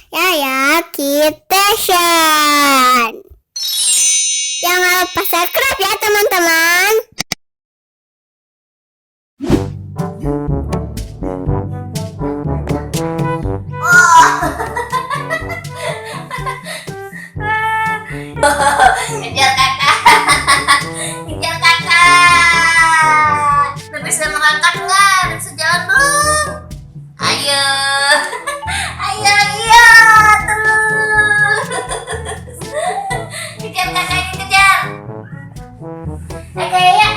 Yaya Kitchen. Jangan lupa subscribe ya teman-teman. Kejar kakak. Kejar kakak. Udah bisa mengangkat nggak? Udah bisa jalan belum? Ayo. Ayo, iya. Terus. Kejar kakaknya, kejar. Kayaknya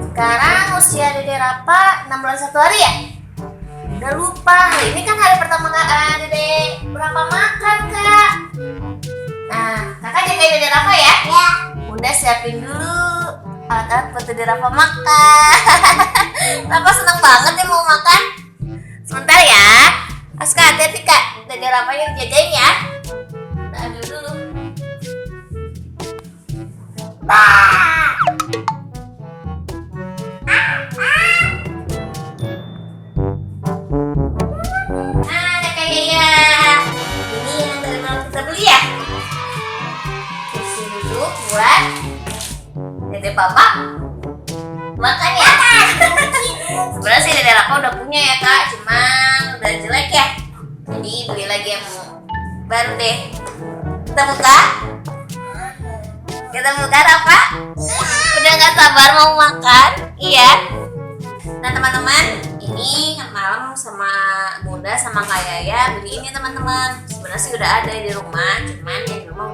sekarang usia Dede Rafa 6 bulan 1 hari ya? Udah lupa. Ini kan hari pertama Dede Rafa makan, Kak. Nah, kakak jagain Dede Rafa ya? Ya. Bunda siapin dulu alat-alat buat Dede Rafa makan. Rafa seneng banget nih mau makan. Sebentar ya. Aska, hati-hati Kak. Dede Rafa yang jagain ya. Nah, dulu. Nah, ada kayak ya. Ini yang dari mana kita beli ya? Dulu buat Dede Papa makan ya. Sebenarnya sih Dede Rafa udah punya ya Kak, cuman udah jelek ya. Jadi beli lagi yang baru deh. Kita buka. Kita buka Rafa. Udah nggak sabar mau makan. Iya. Nah teman-teman, ini malam sama Bunda sama Kak Yaya beli ini teman-teman. Sebenarnya sih udah ada di rumah, cuman ya di rumah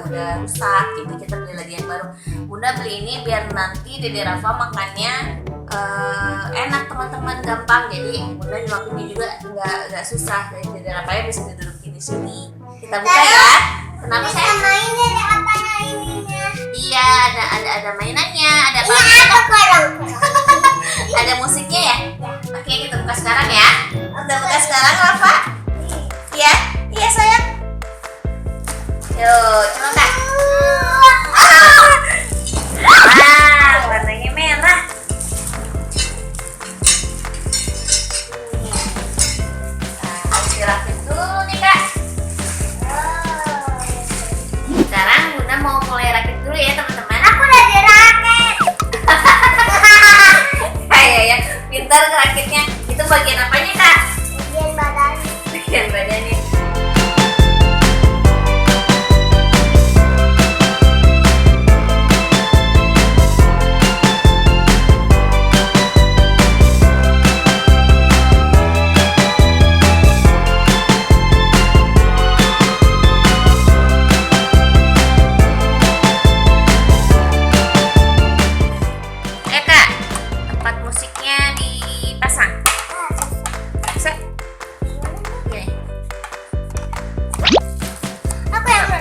udah rusak, jadi kita beli lagi yang baru. Bunda beli ini biar nanti Dede Rafa makannya enak teman-teman, gampang. Jadi Bunda nyuapinnya juga nggak susah. Jadi Dede Rafa bisa didudukin di sini. Kita buka ya. Kenapa saya? Main Dede apanya ininya? Iya, ada mainannya, ada apa? Ada musiknya ya? Oke, kita buka sekarang ya. Kita buka sekarang, Rafa. Iya, iya sayang. Yuk, coba Kak. Warnanya merah. Harus dirapin dulu nih Kak. Sekarang Bunda mau mulai rakit dulu ya teman-teman. Aku udah dirakit. Ya, pintar ngerakitnya. Itu bagian apanya Kak? Bagian badan. Bagian badannya.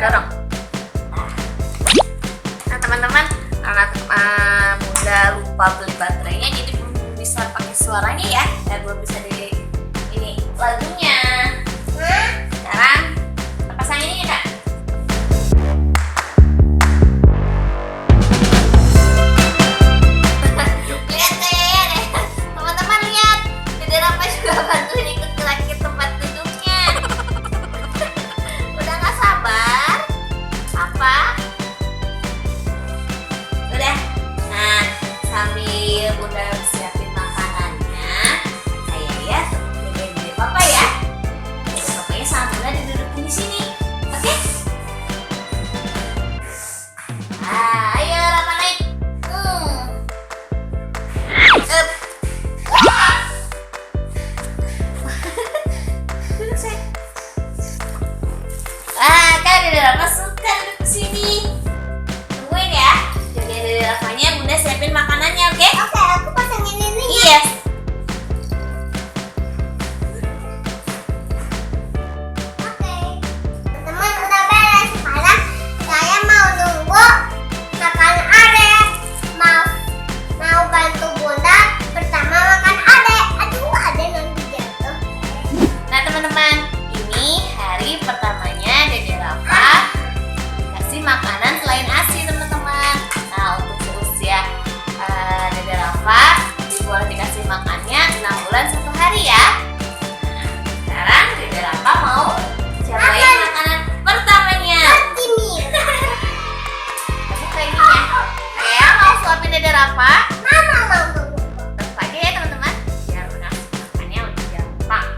Dorong. Nah teman-teman, karena Bunda lupa beli baterainya, jadi belum bisa pakai suaranya ya, dan belum bisa di ini lagunya. Sekarang kita pasang ini ya Kak. Lihat kayaknya deh, teman-teman lihat, Dede Rafa juga bantuin ikut ngerakit tempat duduknya. Udah nggak sabar. Apa? Udah. Nah, sambil Bunda siapin makanannya, saya ya Dede Papa ya. Dede Papanya sama Bunda didudukin di sini. Oke? Ayo Rafa naik. Duduk saya. Kak Dede Rafa suka duduk di sini. Tungguin ya. Jadi Dede Rafanya Bunda siapin makanannya, oke? Oke, aku pasangin ini. Iya. Oke. Teman udah beres. Sekarang saya mau nunggu makan adek. Mau bantu Bunda pertama makan adek. Aduh, adek nanti jatuh. Nah teman-teman, ini hari pertamanya Dede Rafa kasih makanan selain ASI teman-teman. Nah untuk seusia Dede Rafa boleh dikasih makannya 6 bulan 1 hari ya. Nah, sekarang Dede Rafa mau Rafa? Mama mau nunggu. Tetap aja ya teman-teman, biar ngasih makannya lebih gampang.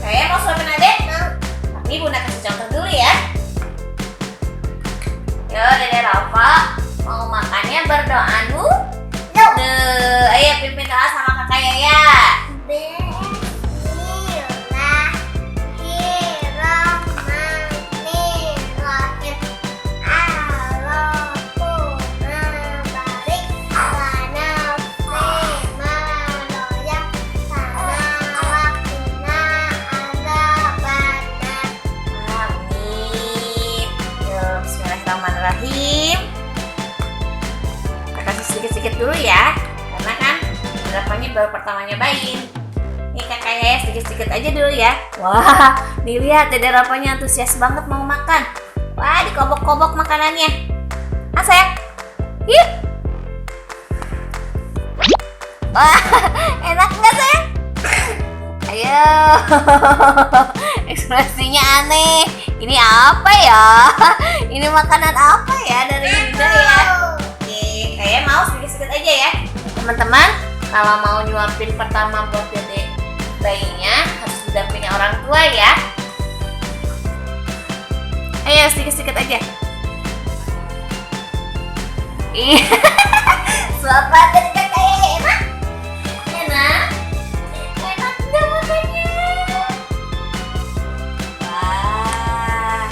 Saya mau suapin adek. Tapi Bunda kasih contoh dulu ya. Yo, Dede Rafa mau makannya berdoa dulu. Ayo pimpin doa sama kakak Yaya. Bismillahirrahmanirrahim. Allahumma barik lana fima razaqtana waqina adzabannar. Amin. Yo, bismillahirrahmanirrahim. Kita kasih sedikit-sedikit dulu ya, karena kan harapannya baru pertama nyobain. Nih kakak Yaya sedikit-sedikit aja dulu ya. Wah, nih lihat Dede Rafanya antusias banget mau makan. Wah, dikobok-kobok makanannya. Ah sayang, yuk. Wah, enak nggak sayang? Ayo. Ekspresinya aneh. Ini apa ya? Ini makanan apa ya dari Bunda ya? Oke, kayak mau sedikit-sedikit aja ya. Teman-teman, kalau mau nyuapin pertama buat Dede bayinya harus didampingi orang tua ya. Ayo sedikit-sedikit aja. Iya. Suapan dari kakak Yaya enak? Enak? Enak nggak makannya? Wah.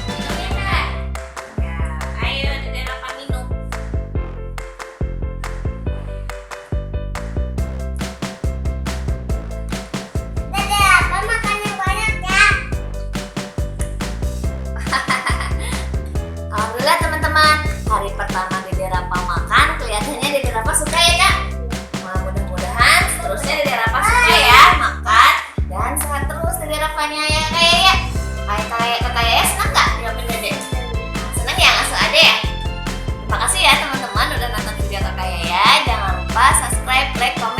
Minum enak? Ya, ayo Dede Rafa minum. Dede apa makannya banyak ya? Alhamdulillah teman-teman, hari pertama Dede Rafa makan, kelihatannya Dede Rafa suka ya kak. Nah, mudah-mudahan seterusnya Dede Rafa suka ya makan dan sehat terus Dede Rafanya ya kayak ya. Kakak Yaya senang nggak nyuapin Dede? Senang ya ngasuh Ade ya. Terima kasih ya teman-teman udah nonton video kakak Yaya. Jangan lupa subscribe, like, komen.